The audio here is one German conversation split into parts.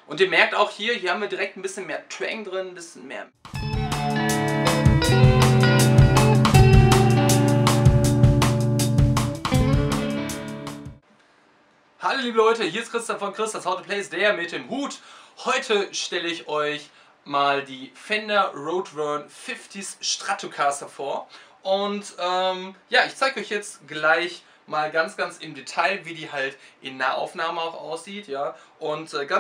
Und ihr merkt auch hier haben wir direkt ein bisschen mehr Twang drin, ein bisschen mehr. Hallo liebe Leute, hier ist Christian von Chris, das How to Plays, der mit dem Hut. Heute stelle ich euch mal die Fender Roadburn 50s Stratocaster vor. Und ja, ich zeige euch jetzt gleich mal ganz im Detail, wie die halt in Nahaufnahme auch aussieht, ja. Und ich sage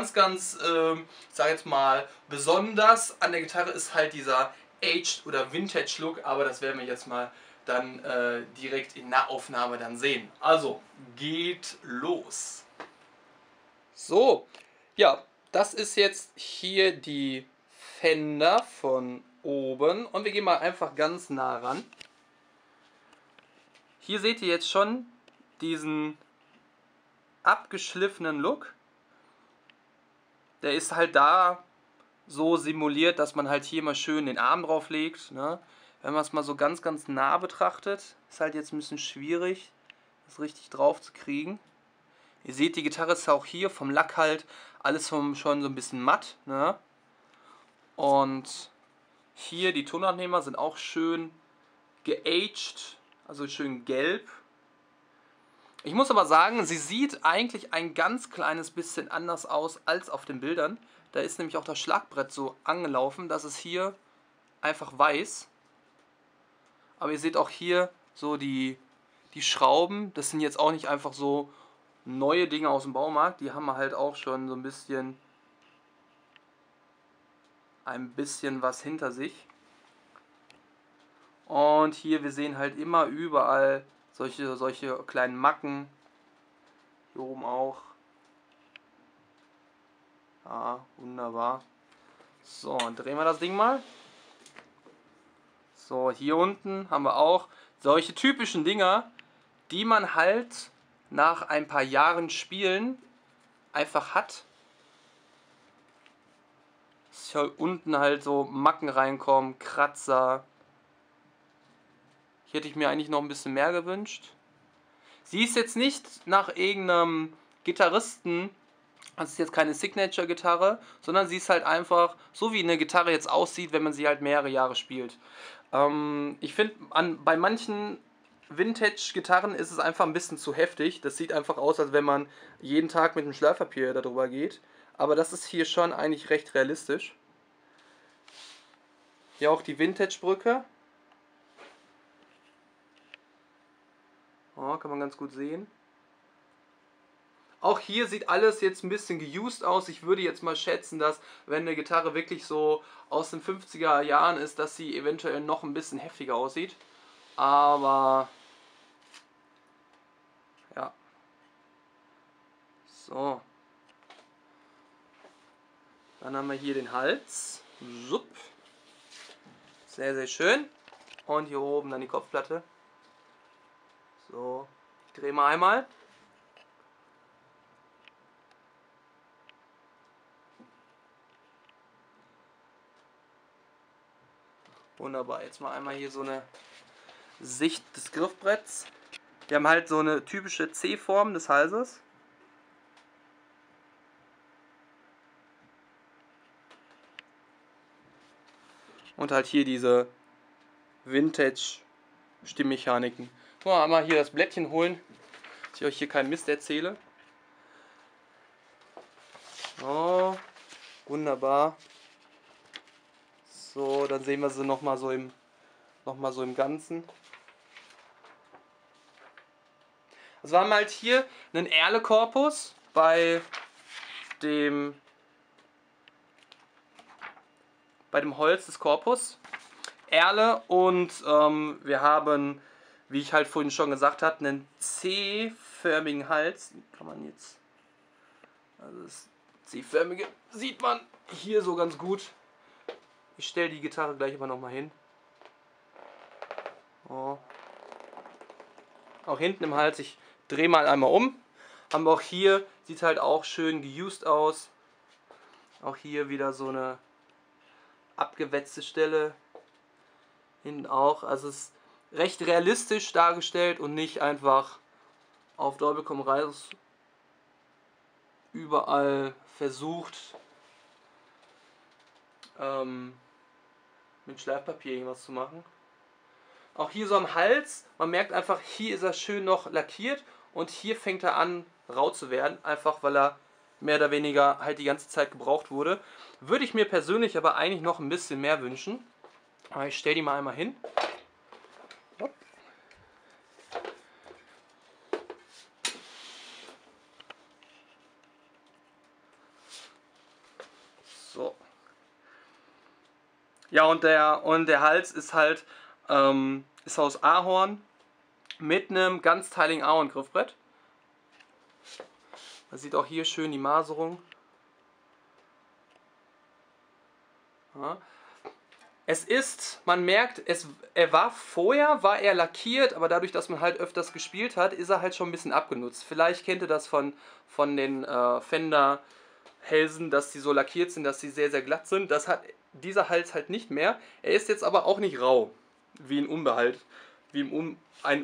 jetzt mal, besonders an der Gitarre ist halt dieser Aged oder Vintage Look, aber das werden wir jetzt mal dann direkt in Nahaufnahme dann sehen. Also, geht los! So, ja, das ist jetzt hier die Fender von oben und wir gehen mal einfach ganz nah ran. Hier seht ihr jetzt schon diesen abgeschliffenen Look. Der ist halt da so simuliert, dass man halt hier mal schön den Arm drauf legt, ne? Wenn man es mal so ganz nah betrachtet, ist halt jetzt ein bisschen schwierig, das richtig drauf zu kriegen. Ihr seht, die Gitarre ist auch hier vom Lack halt alles schon so ein bisschen matt, ne? Und hier die Tonabnehmer sind auch schön geaged, also schön gelb. Ich muss aber sagen, sie sieht eigentlich ein ganz kleines bisschen anders aus als auf den Bildern. Da ist nämlich auch das Schlagbrett so angelaufen, das ist hier einfach weiß. Aber ihr seht auch hier so die Schrauben, das sind jetzt auch nicht einfach so neue Dinge aus dem Baumarkt, die haben halt auch schon so ein bisschen was hinter sich. Und hier, wir sehen halt immer überall solche kleinen Macken. Hier oben auch. Ah, wunderbar. So, drehen wir das Ding mal. So, hier unten haben wir auch solche typischen Dinger, die man halt nach ein paar Jahren Spielen einfach hat. Dass hier unten halt so Macken reinkommen, Kratzer. Hier hätte ich mir eigentlich noch ein bisschen mehr gewünscht. Sie ist jetzt nicht nach irgendeinem Gitarristen, das ist jetzt keine Signature-Gitarre, sondern sie ist halt einfach so, wie eine Gitarre jetzt aussieht, wenn man sie halt mehrere Jahre spielt. Ich finde, bei manchen Vintage-Gitarren ist es einfach ein bisschen zu heftig. Das sieht einfach aus, als wenn man jeden Tag mit einem Schleifpapier darüber geht. Aber das ist hier schon eigentlich recht realistisch. Hier auch die Vintage-Brücke. Oh, kann man ganz gut sehen. Auch hier sieht alles jetzt ein bisschen geused aus. Ich würde jetzt mal schätzen, dass wenn eine Gitarre wirklich so aus den 50er Jahren ist, dass sie eventuell noch ein bisschen heftiger aussieht. Aber ja. So. Dann haben wir hier den Hals. Supp. Sehr schön. Und hier oben dann die Kopfplatte. So. Ich drehe mal einmal. Wunderbar, jetzt mal einmal hier so eine Sicht des Griffbretts. Wir haben halt so eine typische C-Form des Halses. Und halt hier diese Vintage-Stimmmechaniken. Mal einmal hier das Blättchen holen, dass ich euch hier keinen Mist erzähle. Oh, wunderbar. So, dann sehen wir sie nochmal so im Ganzen. Also wir haben halt hier einen Erle-Korpus bei dem Holz des Korpus. Erle und wir haben, wie ich halt vorhin schon gesagt habe, einen C-förmigen Hals. Kann man jetzt, also das C-förmige sieht man hier so ganz gut. Ich stelle die Gitarre gleich aber nochmal hin. Oh. Auch hinten im Hals, ich drehe mal einmal um. Haben wir auch hier, sieht halt auch schön geused aus. Auch hier wieder so eine abgewetzte Stelle. Hinten auch. Also es ist recht realistisch dargestellt und nicht einfach auf Teufel komm raus überall versucht, mit Schleifpapier irgendwas zu machen. Auch hier so am Hals, man merkt einfach, hier ist er schön noch lackiert und hier fängt er an rau zu werden, einfach weil er mehr oder weniger halt die ganze Zeit gebraucht wurde. Würde ich mir persönlich aber eigentlich noch ein bisschen mehr wünschen. Aber ich stelle die mal einmal hin. So. Ja, und der Hals ist halt ist aus Ahorn mit einem ganzteiligen Ahorngriffbrett. Man sieht auch hier schön die Maserung. Ja. Es ist, man merkt, vorher war er lackiert, aber dadurch, dass man halt öfters gespielt hat, ist er halt schon ein bisschen abgenutzt. Vielleicht kennt ihr das von den Fender Hälsen, dass die so lackiert sind, dass sie sehr, sehr glatt sind. Das hat dieser Hals halt nicht mehr. Er ist jetzt aber auch nicht rau, wie ein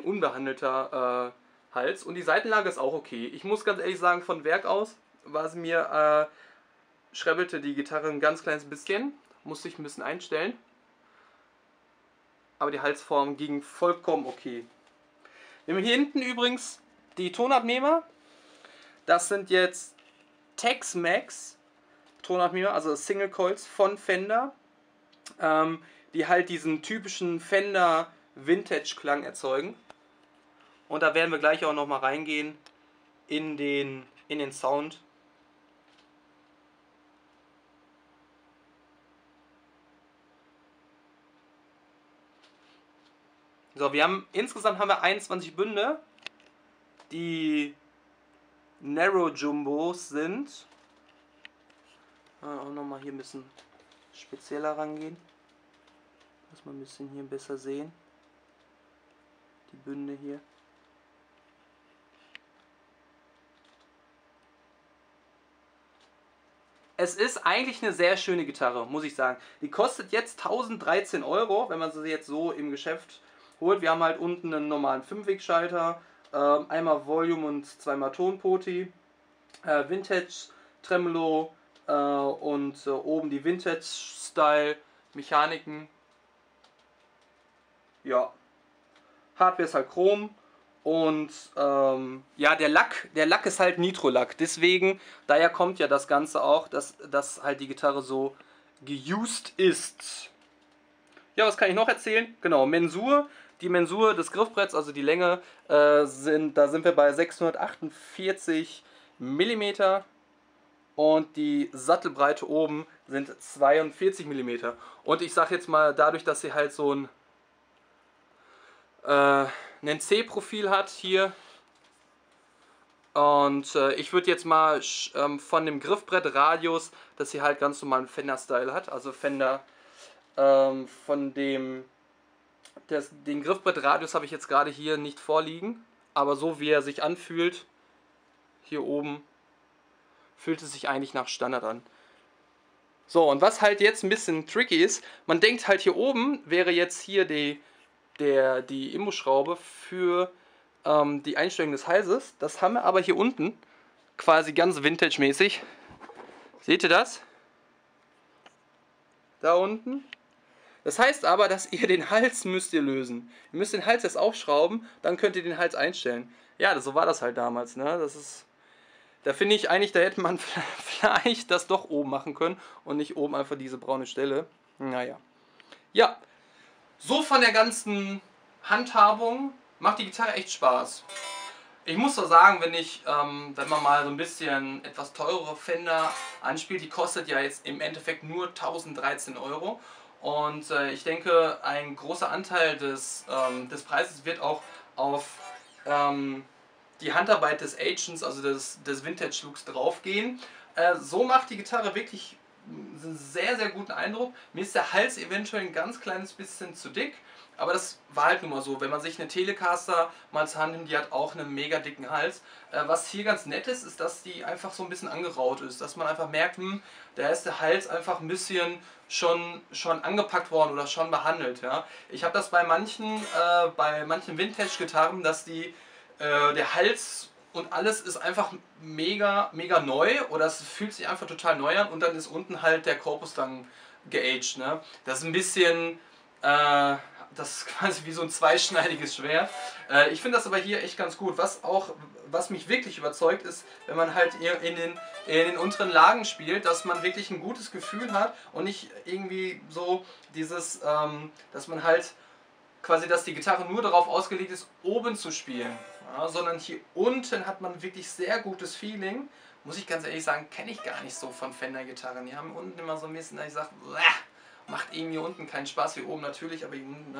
unbehandelter Hals. Und die Seitenlage ist auch okay. Ich muss ganz ehrlich sagen, von Werk aus war es mir, schrebbelte die Gitarre ein ganz kleines bisschen. Musste ich ein bisschen einstellen. Aber die Halsform ging vollkommen okay. Wir haben hier hinten übrigens die Tonabnehmer. Das sind jetzt Tex-Mex Tonabnehmer, also Single Coils von Fender, die halt diesen typischen Fender Vintage Klang erzeugen. Und da werden wir gleich auch noch mal reingehen in den Sound. So, insgesamt haben wir 21 Bünde, die Narrow Jumbos sind. Auch nochmal hier ein bisschen spezieller rangehen, dass wir ein bisschen hier besser sehen. Die Bünde hier. Es ist eigentlich eine sehr schöne Gitarre, muss ich sagen. Die kostet jetzt 1013 €, wenn man sie jetzt so im Geschäft holt. Wir haben halt unten einen normalen 5-Wegschalter, einmal Volume und zweimal Tonpoti, Vintage Tremolo und oben die Vintage Style Mechaniken. Ja, Hardware ist halt Chrom und ja, der Lack ist halt Nitro-Lack. Deswegen, daher kommt ja das Ganze auch, dass halt die Gitarre so geused ist. Ja, was kann ich noch erzählen? Genau, Mensur. Die Mensur des Griffbretts, also die Länge, da sind wir bei 648 mm und die Sattelbreite oben sind 42 mm. Und ich sag jetzt mal, dadurch, dass sie halt so ein C-Profil hat hier, und ich würde jetzt mal von dem Griffbrettradius, dass sie halt ganz normalen Fender-Style hat, also Fender von den Griffbrettradius habe ich jetzt gerade hier nicht vorliegen, aber so wie er sich anfühlt, hier oben, fühlt es sich eigentlich nach Standard an. So, und was halt jetzt ein bisschen tricky ist, man denkt halt hier oben wäre jetzt hier die Imbusschraube für die Einstellung des Halses. Das haben wir aber hier unten, quasi ganz Vintage-mäßig. Seht ihr das? Da unten. Das heißt aber, dass ihr den Hals müsst ihr lösen. Ihr müsst den Hals jetzt aufschrauben, dann könnt ihr den Hals einstellen. Ja, so war das halt damals, ne? Da finde ich eigentlich, da hätte man vielleicht das doch oben machen können und nicht oben einfach diese braune Stelle. Naja. Ja, so von der ganzen Handhabung macht die Gitarre echt Spaß. Ich muss doch sagen, wenn man mal so ein bisschen etwas teurere Fender anspielt, die kostet ja jetzt im Endeffekt nur 1013 €. Und ich denke, ein großer Anteil des Preises wird auch auf die Handarbeit des Agents, also des Vintage-Looks draufgehen. So macht die Gitarre wirklich einen sehr, sehr guten Eindruck. Mir ist der Hals eventuell ein ganz kleines bisschen zu dick, aber das war halt nun mal so. Wenn man sich eine Telecaster mal zur Hand nimmt, die hat auch einen mega dicken Hals. Was hier ganz nett ist, ist, dass die einfach so ein bisschen angeraut ist. Dass man einfach merkt, da ist der Hals einfach ein bisschen schon angepackt worden oder schon behandelt. Ja. Ich habe das bei manchen Vintage-Gitarren, dass der Hals und alles ist einfach mega, mega neu oder es fühlt sich einfach total neu an und dann ist unten halt der Korpus dann geaged, ne? Das ist ein bisschen, das ist quasi wie so ein zweischneidiges Schwert. Ich finde das aber hier echt ganz gut. Was mich wirklich überzeugt, ist, wenn man halt in den unteren Lagen spielt, dass man wirklich ein gutes Gefühl hat und nicht irgendwie so dieses, dass man halt quasi, dass die Gitarre nur darauf ausgelegt ist, oben zu spielen. Ja, sondern hier unten hat man wirklich sehr gutes Feeling. Muss ich ganz ehrlich sagen, kenne ich gar nicht so von Fender-Gitarren. Die haben unten immer so ein bisschen, dass ich sage, macht eben hier unten keinen Spaß, wie oben natürlich, aber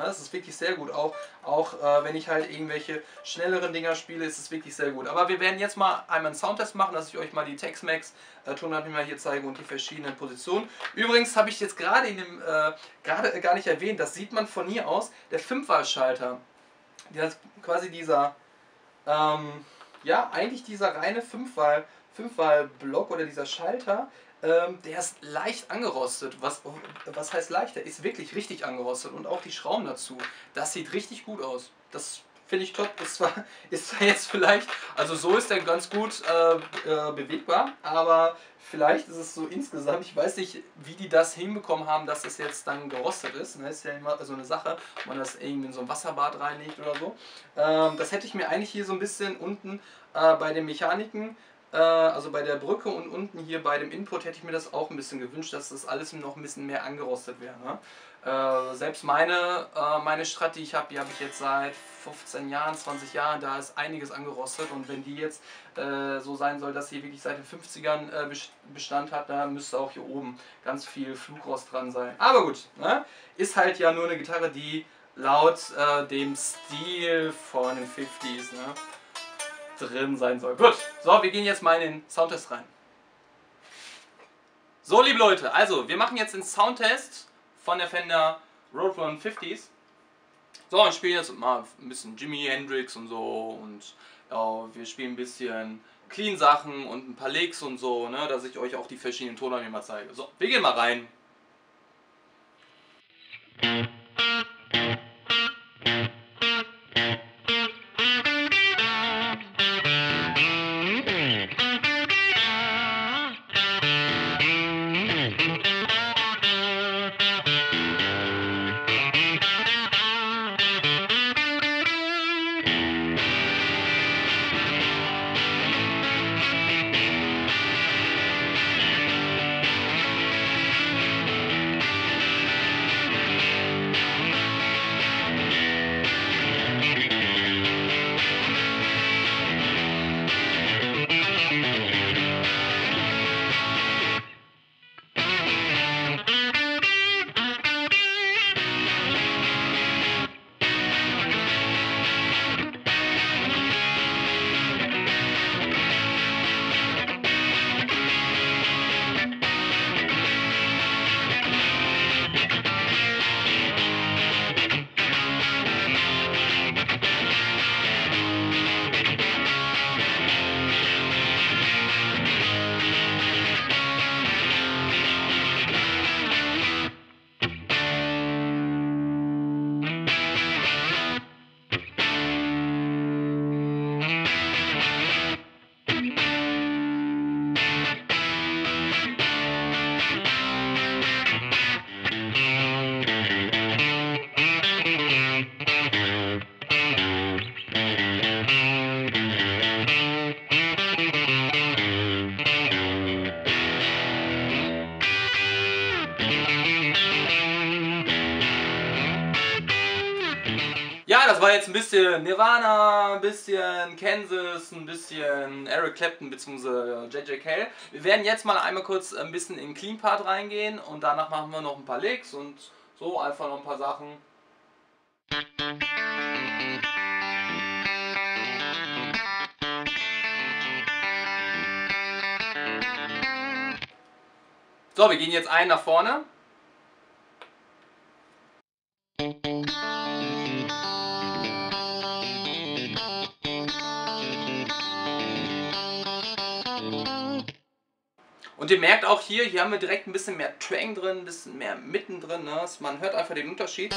es ist wirklich sehr gut. Auch wenn ich halt irgendwelche schnelleren Dinger spiele, ist es wirklich sehr gut. Aber wir werden jetzt mal einmal einen Soundtest machen, dass ich euch mal die Tex-Mex Tonabnehmer hier zeige und die verschiedenen Positionen. Übrigens habe ich jetzt gerade gerade gar nicht erwähnt, das sieht man von hier aus, der 5-Wahl-Schalter. Quasi dieser, ja, eigentlich dieser reine 5-Wahl-Block oder dieser Schalter, der ist leicht angerostet. Was heißt leicht? Der ist wirklich richtig angerostet und auch die Schrauben dazu. Das sieht richtig gut aus. Das finde ich top. Ist zwar jetzt vielleicht, also so ist der ganz gut bewegbar, aber vielleicht ist es so insgesamt, ich weiß nicht, wie die das hinbekommen haben, dass das jetzt dann gerostet ist. Das ist ja immer so eine Sache, ob man das irgendwie in so ein Wasserbad reinlegt oder so. Das hätte ich mir eigentlich hier so ein bisschen unten bei den Mechaniken, also bei der Brücke und unten hier bei dem Input hätte ich mir das auch ein bisschen gewünscht, dass das alles noch ein bisschen mehr angerostet wäre. Ne? Selbst meine Strat, die habe ich jetzt seit 15 Jahren, 20 Jahren, da ist einiges angerostet und wenn die jetzt so sein soll, dass sie wirklich seit den 50ern Bestand hat, da müsste auch hier oben ganz viel Flugrost dran sein. Aber gut, ne? Ist halt ja nur eine Gitarre, die laut dem Stil von den 50s, ne, drin sein soll. Gut, so, wir gehen jetzt mal in den Soundtest rein. So, liebe Leute, also wir machen jetzt den Soundtest von der Fender Roadrunner 50s. So, und spielen jetzt mal ein bisschen Jimi Hendrix und so und ja, wir spielen ein bisschen Clean-Sachen und ein paar Licks und so, ne, dass ich euch auch die verschiedenen Tonabnehmer zeige. So, wir gehen mal rein. Ja, das war jetzt ein bisschen Nirvana, ein bisschen Kansas, ein bisschen Eric Clapton bzw. J.J. Cale. Wir werden jetzt mal einmal kurz ein bisschen in den Clean Part reingehen und danach machen wir noch ein paar Licks und so einfach noch ein paar Sachen. So, wir gehen jetzt einen nach vorne. Und ihr merkt auch hier haben wir direkt ein bisschen mehr Twang drin, ein bisschen mehr mittendrin. Ne? Man hört einfach den Unterschied.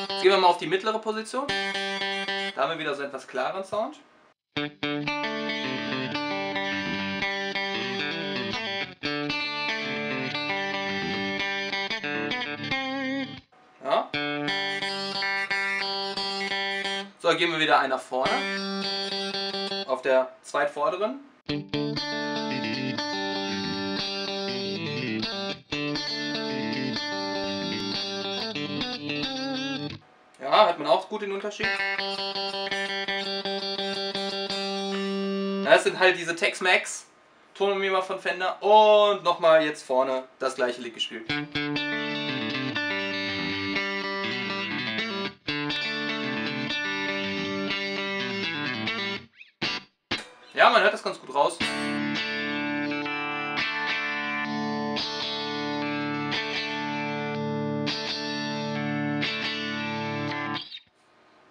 Jetzt gehen wir mal auf die mittlere Position. Da haben wir wieder so etwas klaren Sound. So, gehen wir wieder einen nach vorne. Auf der zweitvorderen. Ja, hört man auch gut den Unterschied. Das sind halt diese Tex-Mex Tonummer von Fender. Und nochmal jetzt vorne das gleiche Lick gespielt. Ja, man hört das ganz gut raus.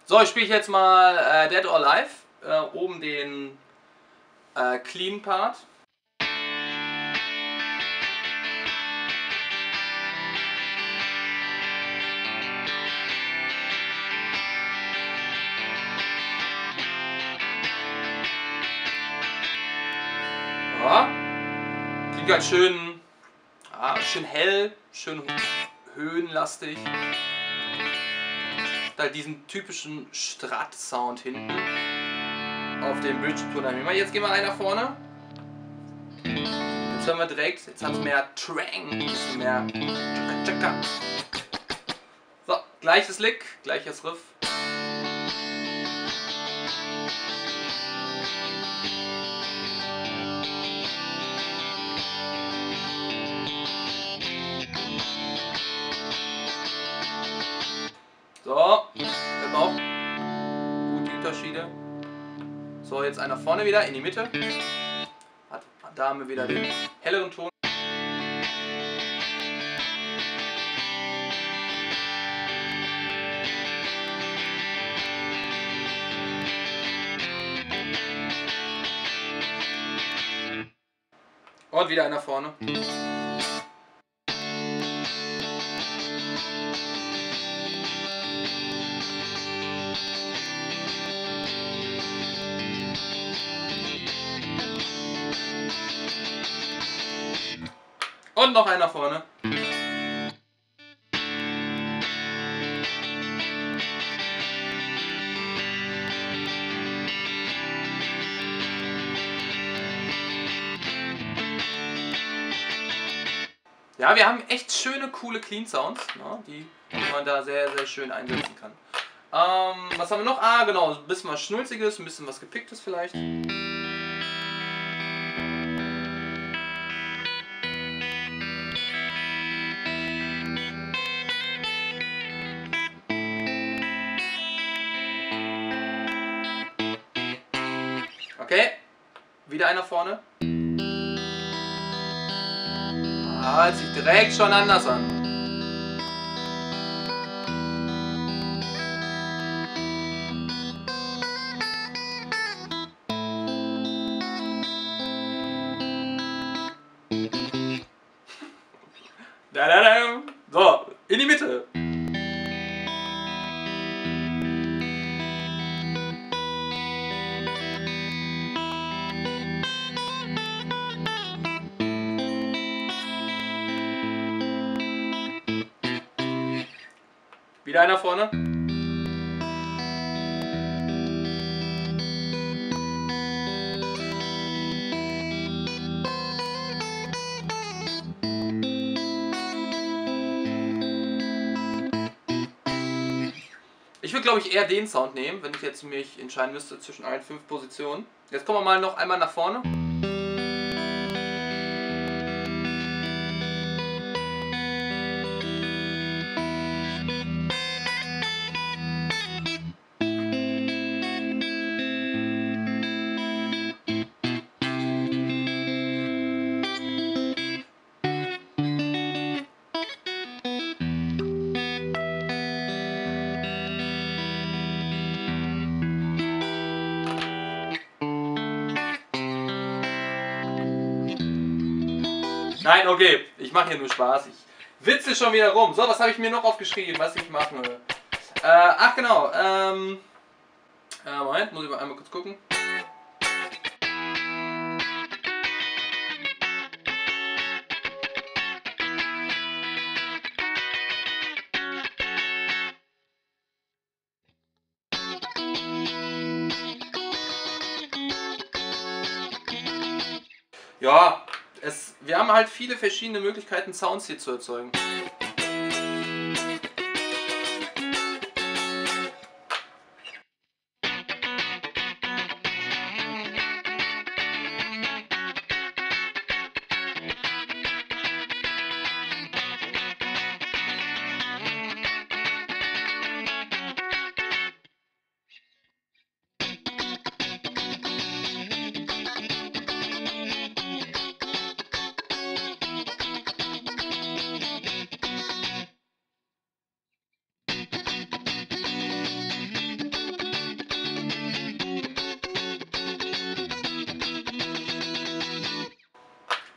So, ich spiele jetzt mal Dead or Alive. Oben den Clean Part. Ja. Klingt halt schön, schön hell, schön höhenlastig. Halt diesen typischen Strat-Sound hinten auf dem Bridge-Tonabnehmer. Jetzt gehen wir einen nach vorne. Jetzt hören wir direkt, jetzt hat es mehr Twang, ein bisschen mehr Tschakka. So, gleiches Lick, gleiches Riff. So, hört man auch gut die Unterschiede. So, jetzt einer vorne wieder in die Mitte. Da haben wir wieder den helleren Ton. Und wieder einer vorne. Und noch einer vorne. Ja, wir haben echt schöne, coole Clean Sounds, ne, die man da sehr, sehr schön einsetzen kann. Was haben wir noch? Ah, genau, ein bisschen was Schnulziges, ein bisschen was Gepicktes vielleicht. Okay, wieder einer vorne. Hört sich direkt schon anders an. So, in die Mitte. Wieder einer vorne. Ich würde, glaube ich, eher den Sound nehmen, wenn ich jetzt mich entscheiden müsste zwischen allen 5 Positionen. Jetzt kommen wir mal noch einmal nach vorne. Nein, okay, ich mache hier nur Spaß. Ich witze schon wieder rum. So, was habe ich mir noch aufgeschrieben, was ich machen will? Ach genau, Moment, muss ich mal einmal kurz gucken. Ja, wir haben halt viele verschiedene Möglichkeiten, Sounds hier zu erzeugen.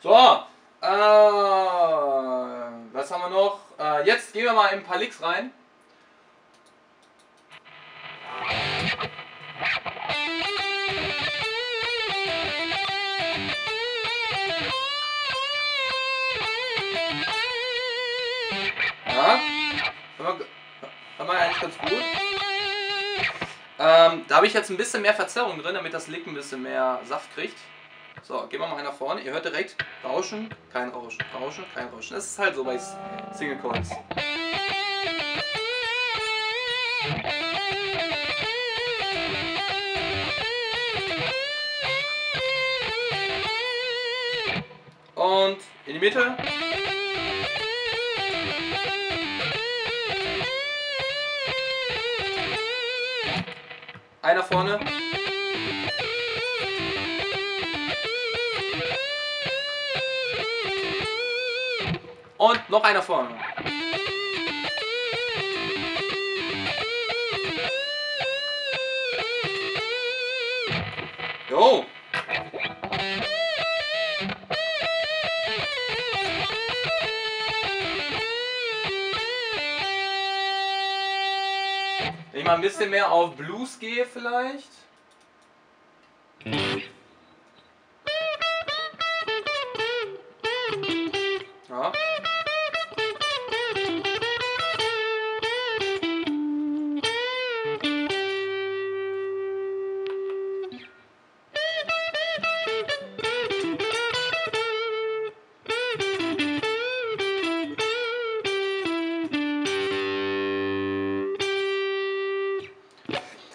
So, was haben wir noch? Jetzt gehen wir mal in ein paar Licks rein. Ja, hör mal eigentlich ganz gut. Da habe ich jetzt ein bisschen mehr Verzerrung drin, damit das Lick ein bisschen mehr Saft kriegt. So, gehen wir mal nach vorne. Ihr hört direkt Rauschen, kein Rauschen, Rauschen, kein Rauschen. Das ist halt so bei Single Coils. Und in die Mitte. Einer vorne. Und noch einer vorne. Jo. Wenn ich mal ein bisschen mehr auf Blues gehe vielleicht. Ja.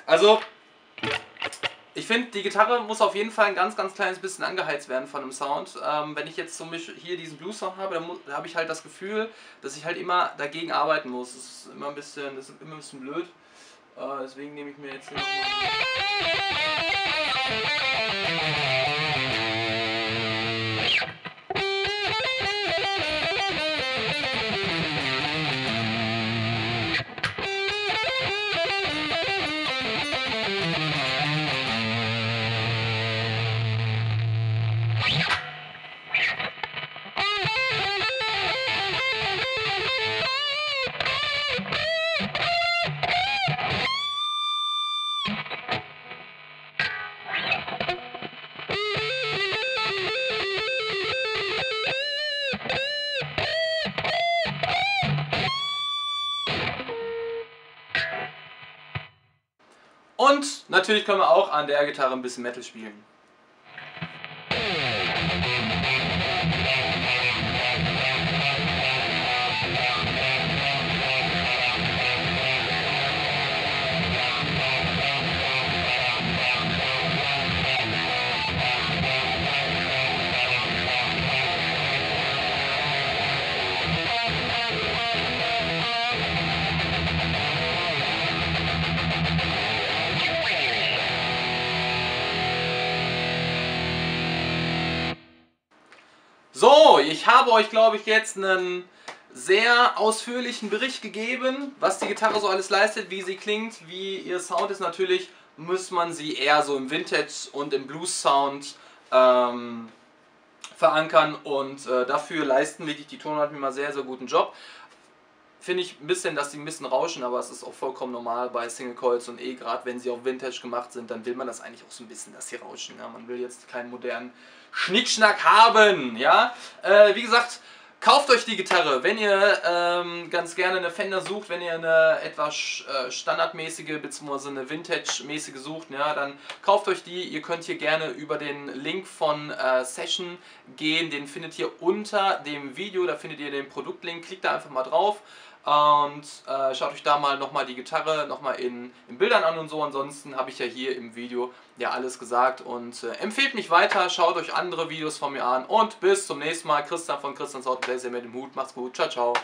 Also, ich finde, die Gitarre muss auf jeden Fall ein ganz, ganz kleines bisschen angeheizt werden von dem Sound. Wenn ich jetzt zum Beispiel hier diesen Blues-Sound habe, dann habe ich halt das Gefühl, dass ich halt immer dagegen arbeiten muss. Das ist immer ein bisschen blöd. Deswegen nehme ich mir jetzt hier nochmal. Und natürlich können wir auch an der Gitarre ein bisschen Metal spielen. So, ich habe euch, glaube ich, jetzt einen sehr ausführlichen Bericht gegeben, was die Gitarre so alles leistet, wie sie klingt, wie ihr Sound ist. Natürlich muss man sie eher so im Vintage und im Blues-Sound verankern und dafür leisten wirklich die Tonleute immer sehr, sehr guten Job. Finde ich ein bisschen, dass sie ein bisschen rauschen, aber es ist auch vollkommen normal bei Single Coils und gerade wenn sie auf Vintage gemacht sind, dann will man das eigentlich auch so ein bisschen, dass sie rauschen. Ja? Man will jetzt keinen modernen Schnickschnack haben. Ja? Wie gesagt, Kauft euch die Gitarre, wenn ihr ganz gerne eine Fender sucht, wenn ihr eine etwas standardmäßige bzw. eine Vintage-mäßige sucht, ja, dann kauft euch die. Ihr könnt hier gerne über den Link von Session gehen, den findet ihr unter dem Video, da findet ihr den Produktlink, klickt da einfach mal drauf und schaut euch da mal nochmal die Gitarre nochmal in Bildern an und so. Ansonsten habe ich ja hier im Video ja alles gesagt und empfehlt mich weiter, schaut euch andere Videos von mir an und bis zum nächsten Mal. Christian von Christians Haut, der mit dem Hut. Macht's gut, ciao, ciao.